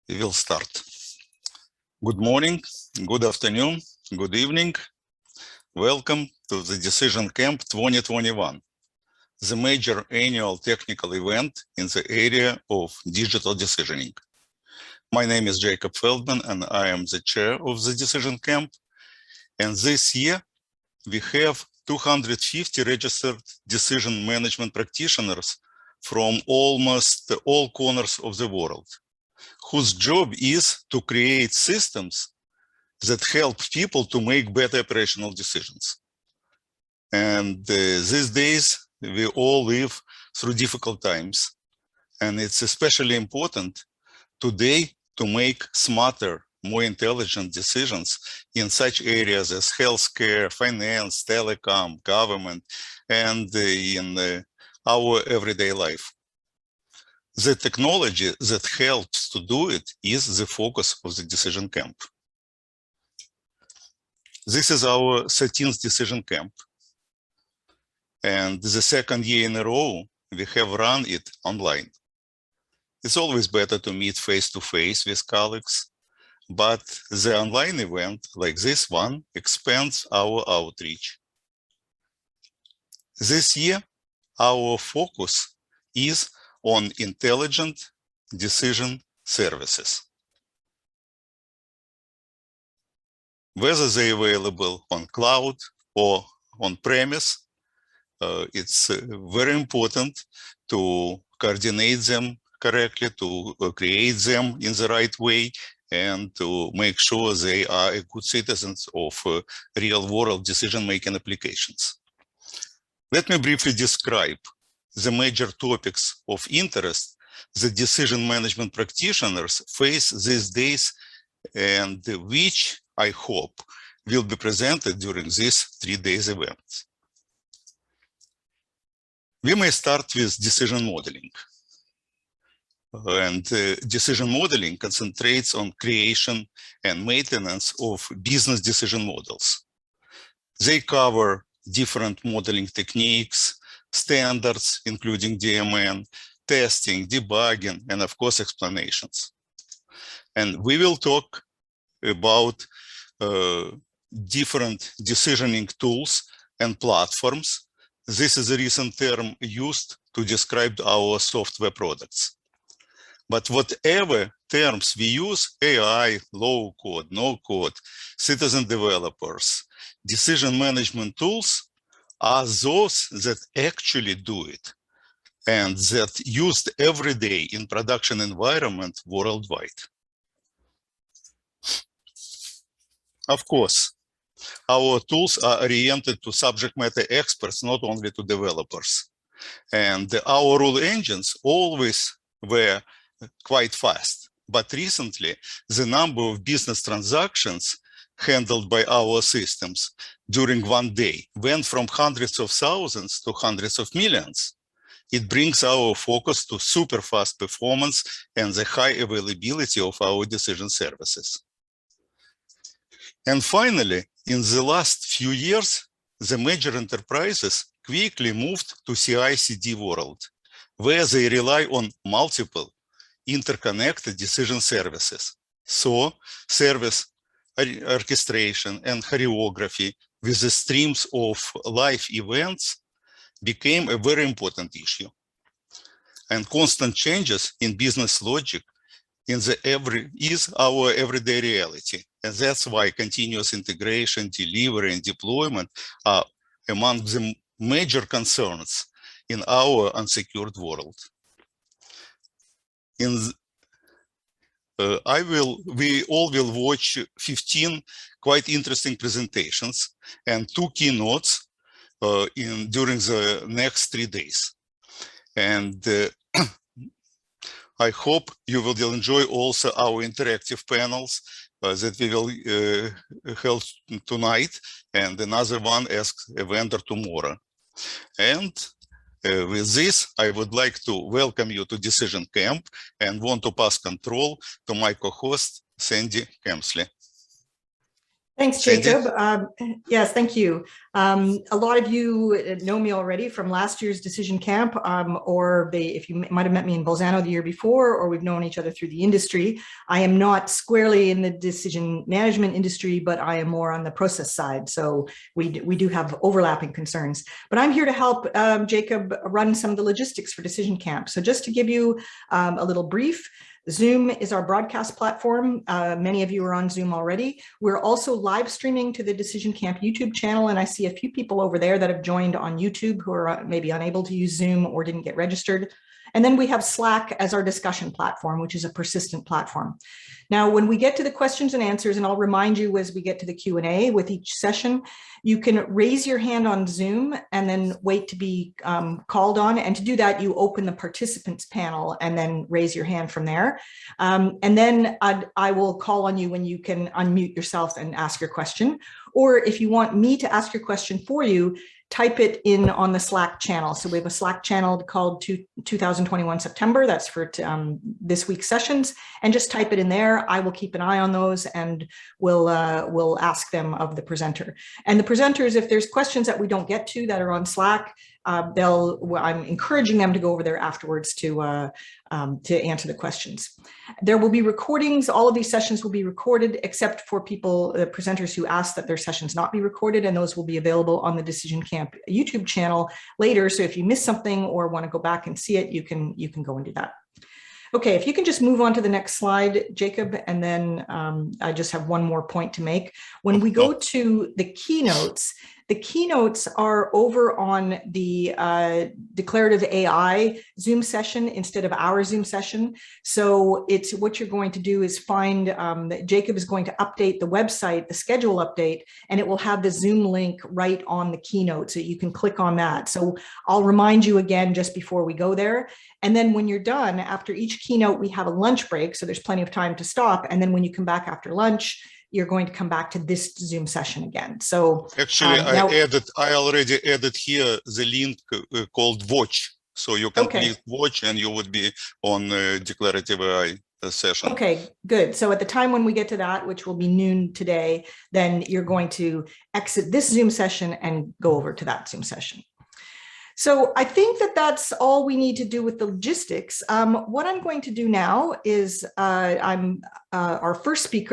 We will start. Good morning, good afternoon, good evening. Welcome to the DecisionCAMP-2021, the major annual technical event in the area of digital decisioning. My name is Jacob Feldman, and I am the chair of the DecisionCAMP. And this year, we have 250 registered decision management practitioners from almost all corners of the world, whose job is to create systems that help people to make better operational decisions. And these days, we all live through difficult times. And it's especially important today to make smarter, more intelligent decisions in such areas as healthcare, finance, telecom, government, and in our everyday life. The technology that helps to do it is the focus of the DecisionCAMP. This is our 13th DecisionCAMP. And the second year in a row, we have run it online. It's always better to meet face-to-face with colleagues, but the online event like this one expands our outreach. This year, our focus is on intelligent decision services. Whether they're available on cloud or on-premise, it's very important to coordinate them correctly, to create them in the right way, and to make sure they are good citizens of real-world decision-making applications. Let me briefly describe the major topics of interest the decision management practitioners face these days, and which I hope will be presented during this 3 days event. We may start with decision modeling. And decision modeling concentrates on creation and maintenance of business decision models. They cover different modeling techniques, standards, including DMN, testing, debugging, and of course, explanations. And we will talk about different decisioning tools and platforms. This is a recent term used to describe our software products. But whatever terms we use, AI, low code, no code, citizen developers, decision management tools, are those that actually do it and that used every day in production environment worldwide. Of course, our tools are oriented to subject matter experts, not only to developers. And our rule engines always were quite fast. But recently, the number of business transactions handled by our systems during one day went from hundreds of thousands to hundreds of millions. It brings our focus to super fast performance and the high availability of our decision services. And finally, in the last few years, the major enterprises quickly moved to CI/CD world, where they rely on multiple interconnected decision services. So service orchestration and choreography with the streams of live events became a very important issue. And constant changes in business logic is our everyday reality. And that's why continuous integration, delivery, and deployment are among the major concerns in our unsecured world. We all will watch 15 quite interesting presentations and 2 keynotes during the next 3 days. And I hope you will enjoy also our interactive panels that we will hold tonight, and another one as a vendor tomorrow. And with this, I would like to welcome you to DecisionCAMP and want to pass control to my co-host, Sandy Kemsley. Thanks, Jacob. Yes, thank you. A lot of you know me already from last year's Decision Camp, or if you might have met me in Bolzano the year before, or we've known each other through the industry. I am not squarely in the decision management industry, but I am more on the process side. So we do have overlapping concerns. But I'm here to help Jacob run some of the logistics for Decision Camp. So just to give you a little brief, Zoom is our broadcast platform. Many of you are on Zoom already. We're also live streaming to the Decision Camp YouTube channel, and I see a few people over there that have joined on YouTube who are maybe unable to use Zoom or didn't get registered. And then we have Slack as our discussion platform, which is a persistent platform. Now, when we get to the questions and answers, and I'll remind you as we get to the Q&A with each session, you can raise your hand on Zoom and then wait to be called on. And to do that, you open the participants panel and then raise your hand from there. And then I will call on you when you can unmute yourself and ask your question. Or if you want me to ask your question for you, type it in on the Slack channel. So we have a Slack channel called 2021 September. That's for this week's sessions. And just type it in there. I will keep an eye on those and we'll ask them of the presenter. And the presenters, if there's questions that we don't get to that are on Slack, I'm encouraging them to go over there afterwards to answer the questions. There will be recordings. All of these sessions will be recorded, except for the presenters who ask that their sessions not be recorded, and those will be available on the Decision Camp YouTube channel later. So if you miss something or want to go back and see it, you can go and do that. Okay, if you can just move on to the next slide, Jacob, and then I just have one more point to make. When we go to the keynotes are over on the declarative AI Zoom session instead of our Zoom session. So it's what you're going to do is find that Jacob is going to update the website, the schedule update, and it will have the Zoom link right on the keynote. So you can click on that. So I'll remind you again just before we go there. And then when you're done, after each keynote, we have a lunch break. So there's plenty of time to stop. And then when you come back after lunch, you're going to come back to this Zoom session again. So actually, I already added here the link called Watch. So you can click Watch and you would be on declarative AI session. Okay, good. So at the time when we get to that, which will be noon today, then you're going to exit this Zoom session and go over to that Zoom session. So I think that that's all we need to do with the logistics. What I'm going to do now is our first speaker